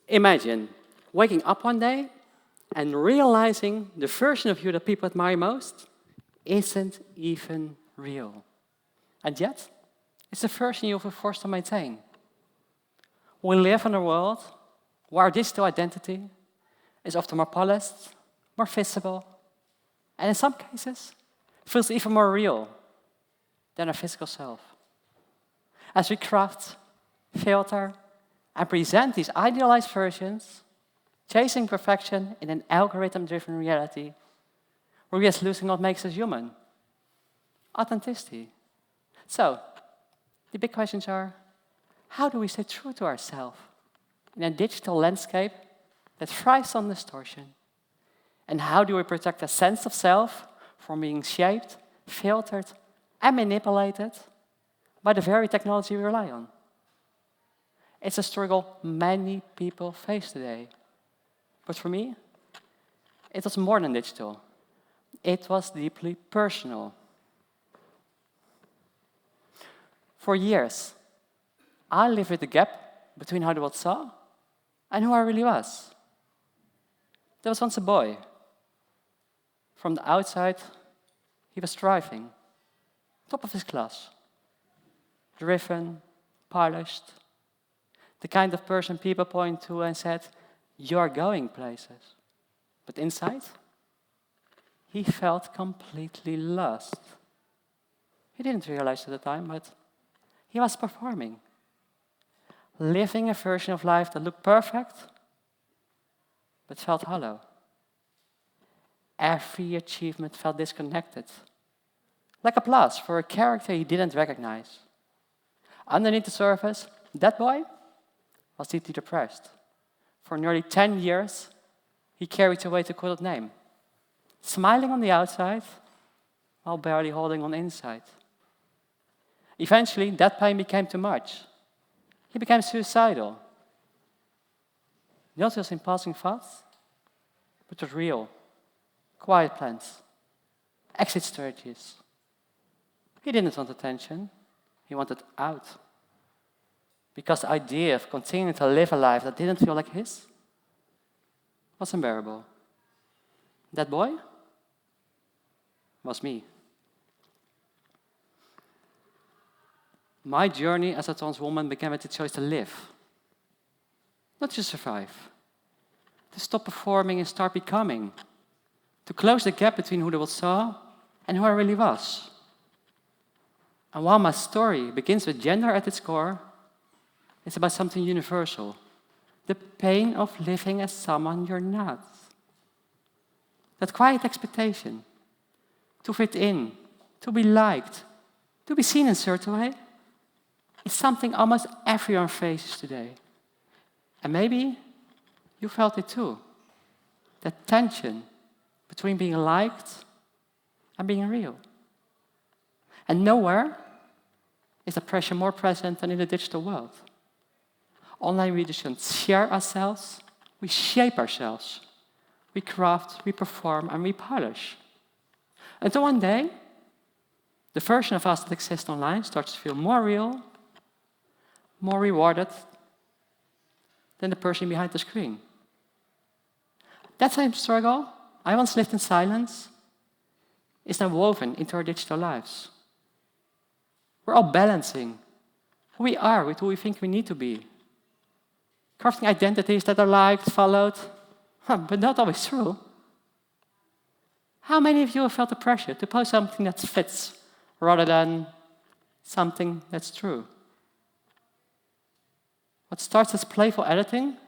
Imagine waking up one day and realizing the version of you that people admire most isn't even real. And yet, it's the version you feel forced to maintain. We live in a world where our digital identity is often more polished, more visible, and in some cases, feels even more real than our physical self. As we craft, filter, and present these idealized versions, chasing perfection in an algorithm-driven reality, we're just losing what makes us human: authenticity. So, the big questions are, how do we stay true to ourselves in a digital landscape that thrives on distortion? And how do we protect a sense of self from being shaped, filtered, and manipulated by the very technology we rely on? It's a struggle many people face today. But for me, it was more than digital. It was deeply personal. For years, I lived with the gap between how the world saw and who I really was. There was once a boy. From the outside, he was thriving, top of his class, driven, polished, the kind of person people point to and said, "You're going places." But inside, he felt completely lost. He didn't realize at the time, but he was performing, living a version of life that looked perfect, but felt hollow. Every achievement felt disconnected, like applause for a character he didn't recognize. Underneath the surface, that boy was deeply depressed. For nearly 10 years, he carried away the coded name, smiling on the outside while barely holding on inside. Eventually, that pain became too much. He became suicidal. Not just in passing thoughts, but with real, quiet plans, exit strategies. He didn't want attention, he wanted out. Because the idea of continuing to live a life that didn't feel like his was unbearable. That boy was me. My journey as a trans woman began with the choice to live, not just survive. To stop performing and start becoming. To close the gap between who the world saw and who I really was. And while my story begins with gender at its core, it's about something universal. The pain of living as someone you're not. That quiet expectation to fit in, to be liked, to be seen in a certain way, is something almost everyone faces today. And maybe you felt it too. That tension between being liked and being real. And nowhere is the pressure more present than in the digital world. Online we just don't share ourselves, we shape ourselves. We craft, we perform, and we polish. Until one day, the version of us that exists online starts to feel more real, more rewarded than the person behind the screen. That same struggle I once lived in silence is now woven into our digital lives. We're all balancing who we are with who we think we need to be. Crafting identities that are liked, followed, but not always true. How many of you have felt the pressure to post something that fits rather than something that's true? What starts as playful editing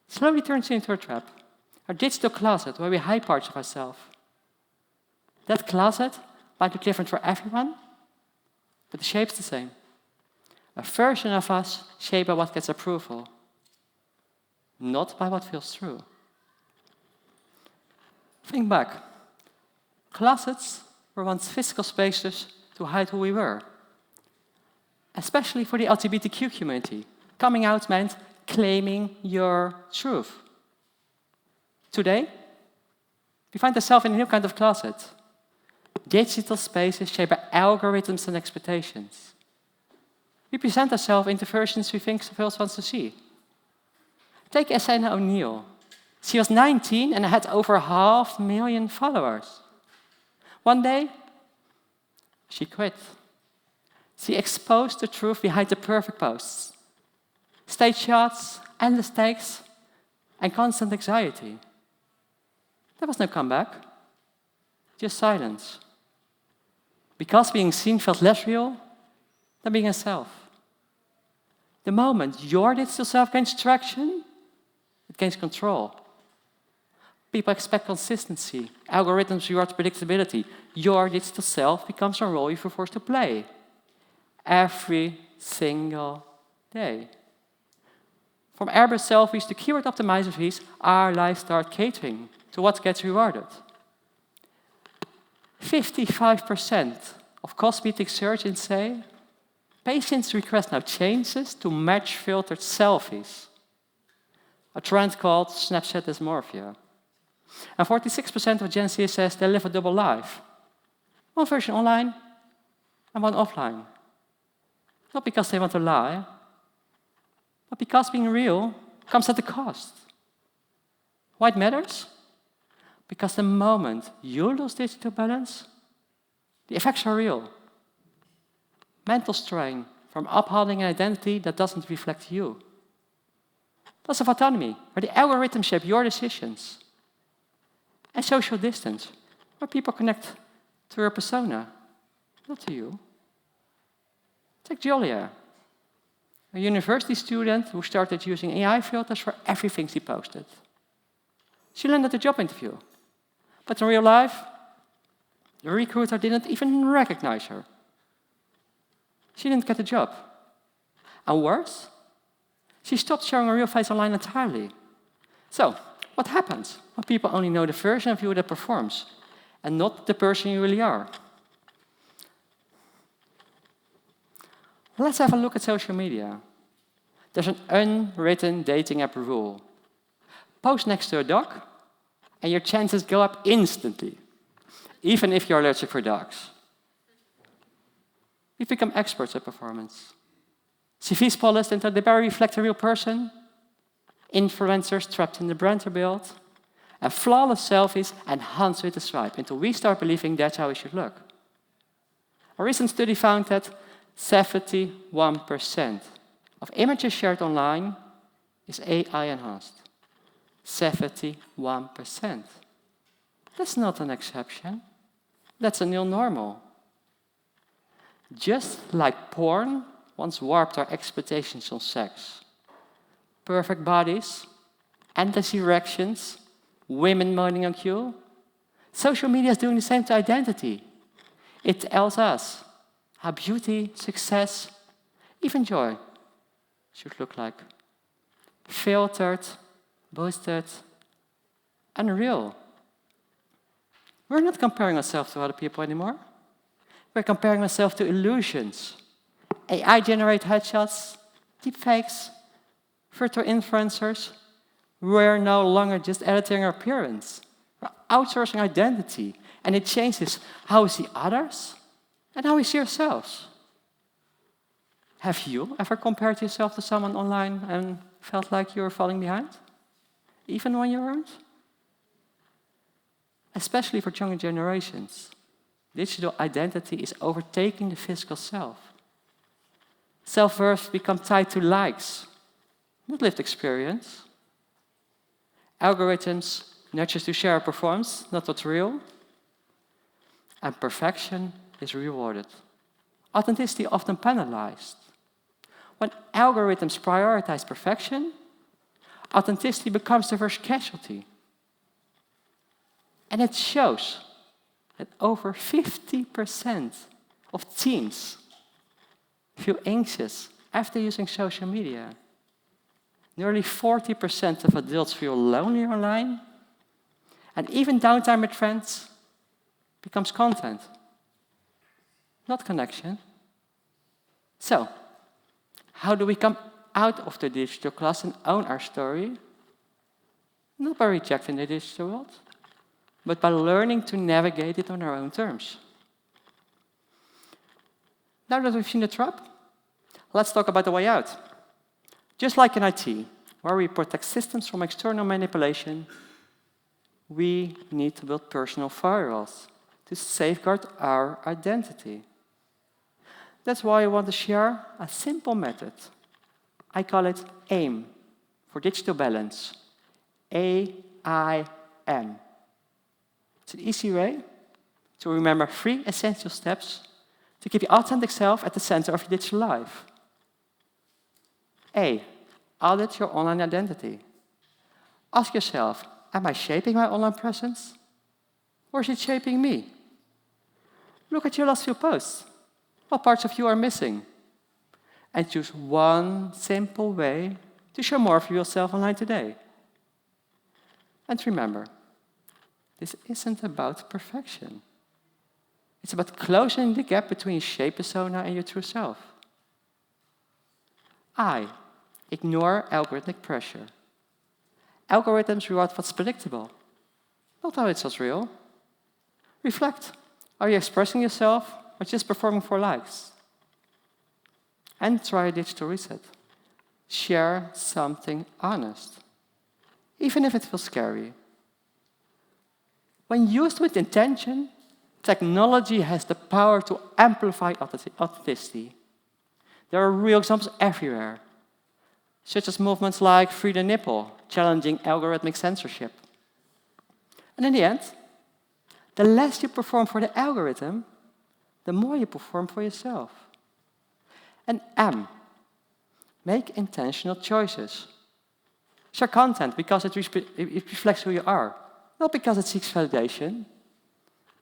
slowly turns into a trap. A digital closet where we hide parts of ourselves. That closet might be different for everyone, but the shape's the same. A version of us shaped by what gets approval, not by what feels true. Think back. Closets were once physical spaces to hide who we were. Especially for the LGBTQ community. Coming out meant claiming your truth. Today, we find ourselves in a new kind of closet. Digital spaces shaped by algorithms and expectations. We present ourselves into versions we think the world wants to see. Take Essena O'Neill. She was 19 and had over 500,000 followers. One day, she quit. She exposed the truth behind the perfect posts. Stage shots, endless takes, and constant anxiety. There was no comeback, just silence. Because being seen felt less real than being herself. The moment your digital self gains traction, it gains control. People expect consistency. Algorithms reward predictability. Your digital self becomes a role you feel forced to play. Every single day. From Airbus selfies to keyword optimizers, our lives start catering to what gets rewarded. 55% of cosmetic surgeons say patients' request now changes to match filtered selfies. A trend called Snapchat dysmorphia. And 46% of Gen Z says they live a double life. One version online and one offline. Not because they want to lie, but because being real comes at a cost. Why it matters? Because the moment you lose digital balance, the effects are real. Mental strain from upholding an identity that doesn't reflect you. Loss of autonomy, where the algorithms shape your decisions. And social distance, where people connect to your persona, not to you. Take Julia, a university student who started using AI filters for everything she posted. She landed a job interview, but in real life, the recruiter didn't even recognize her. She didn't get the job. And worse, she stopped showing her real face online entirely. So, what happens when people only know the version of you that performs and not the person you really are? Let's have a look at social media. There's an unwritten dating app rule. Post next to a dog, and your chances go up instantly, even if you're allergic for dogs. We've become experts at performance. CVs polished until they barely reflect a real person, influencers trapped in the brand they built, and flawless selfies and hunts with a swipe until we start believing that's how we should look. A recent study found that 71% of images shared online is AI enhanced. 71%. That's not an exception. That's a new normal. Just like porn once warped our expectations on sex. Perfect bodies, endless erections, women moaning on cue. Social media is doing the same to identity. It tells us how beauty, success, even joy should look like. Filtered, boosted, unreal. We're not comparing ourselves to other people anymore. We're comparing ourselves to illusions. AI-generated headshots, deepfakes, virtual influencers. We're no longer just editing our appearance. We're outsourcing identity, and it changes how we see others and how we see ourselves. Have you ever compared yourself to someone online and felt like you were falling behind? Even when you weren't? Especially for younger generations, digital identity is overtaking the physical self. Self-worth becomes tied to likes, not lived experience. Algorithms nudge us to share our performance, not what's real. And perfection is rewarded. Authenticity often penalized. When algorithms prioritize perfection, authenticity becomes the first casualty. And it shows that over 50% of teens feel anxious after using social media. Nearly 40% of adults feel lonely online. And even downtime with friends becomes content, not connection. So, how do we come out of the digital class and own our story? Not by rejecting the digital world, but by learning to navigate it on our own terms. Now that we've seen the trap, let's talk about the way out. Just like in IT, where we protect systems from external manipulation, we need to build personal firewalls to safeguard our identity. That's why I want to share a simple method. I call it AIM, for digital balance. A-I-M. It's an easy way to remember 3 essential steps to keep your authentic self at the center of your digital life. A, audit your online identity. Ask yourself, am I shaping my online presence? Or is it shaping me? Look at your last few posts. What parts of you are missing? And choose one simple way to show more of yourself online today. And remember, this isn't about perfection. It's about closing the gap between your shape persona and your true self. I ignore algorithmic pressure. Algorithms reward what's predictable, not how it's what's real. Reflect. Are you expressing yourself or just performing for likes? And try a digital reset. Share something honest, even if it feels scary. When used with intention, technology has the power to amplify authenticity. There are real examples everywhere, such as movements like Free the Nipple, challenging algorithmic censorship. And in the end, the less you perform for the algorithm, the more you perform for yourself. And M, make intentional choices. Share content because it reflects who you are, not because it seeks validation.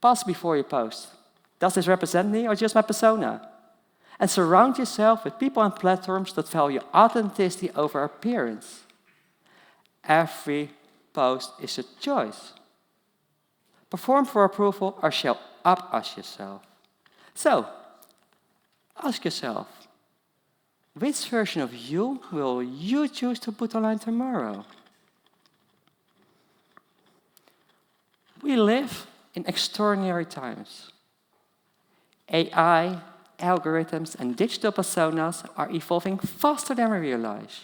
Pause before you post. Does this represent me or just my persona? And surround yourself with people and platforms that value authenticity over appearance. Every post is a choice. Perform for approval or show up as yourself. So, ask yourself, which version of you will you choose to put online tomorrow? We live in extraordinary times. AI, algorithms, and digital personas are evolving faster than we realize.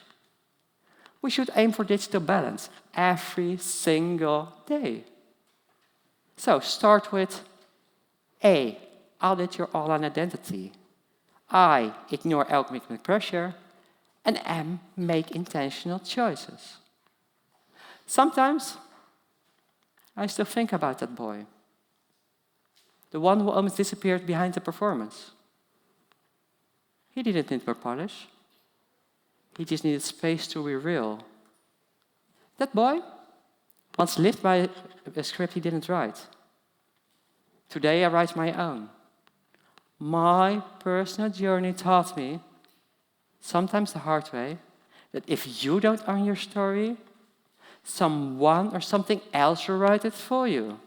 We should aim for digital balance every single day. So start with A, audit your online identity. I, ignore algorithmic pressure. And M, make intentional choices. Sometimes I still think about that boy, the one who almost disappeared behind the performance. He didn't need more polish. He just needed space to be real. That boy once lived by a script he didn't write. Today I write my own. My personal journey taught me, sometimes the hard way, that if you don't own your story, someone or something else will write it for you.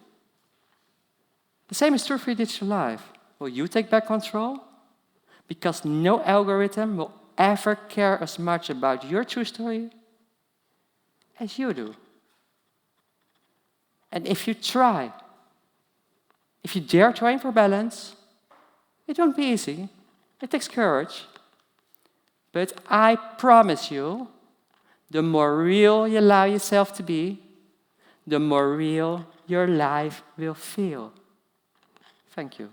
The same is true for your digital life. Will you take back control? Because no algorithm will ever care as much about your true story as you do. And if you try, if you dare to aim for balance, it won't be easy. It takes courage. But I promise you, the more real you allow yourself to be, the more real your life will feel. Thank you.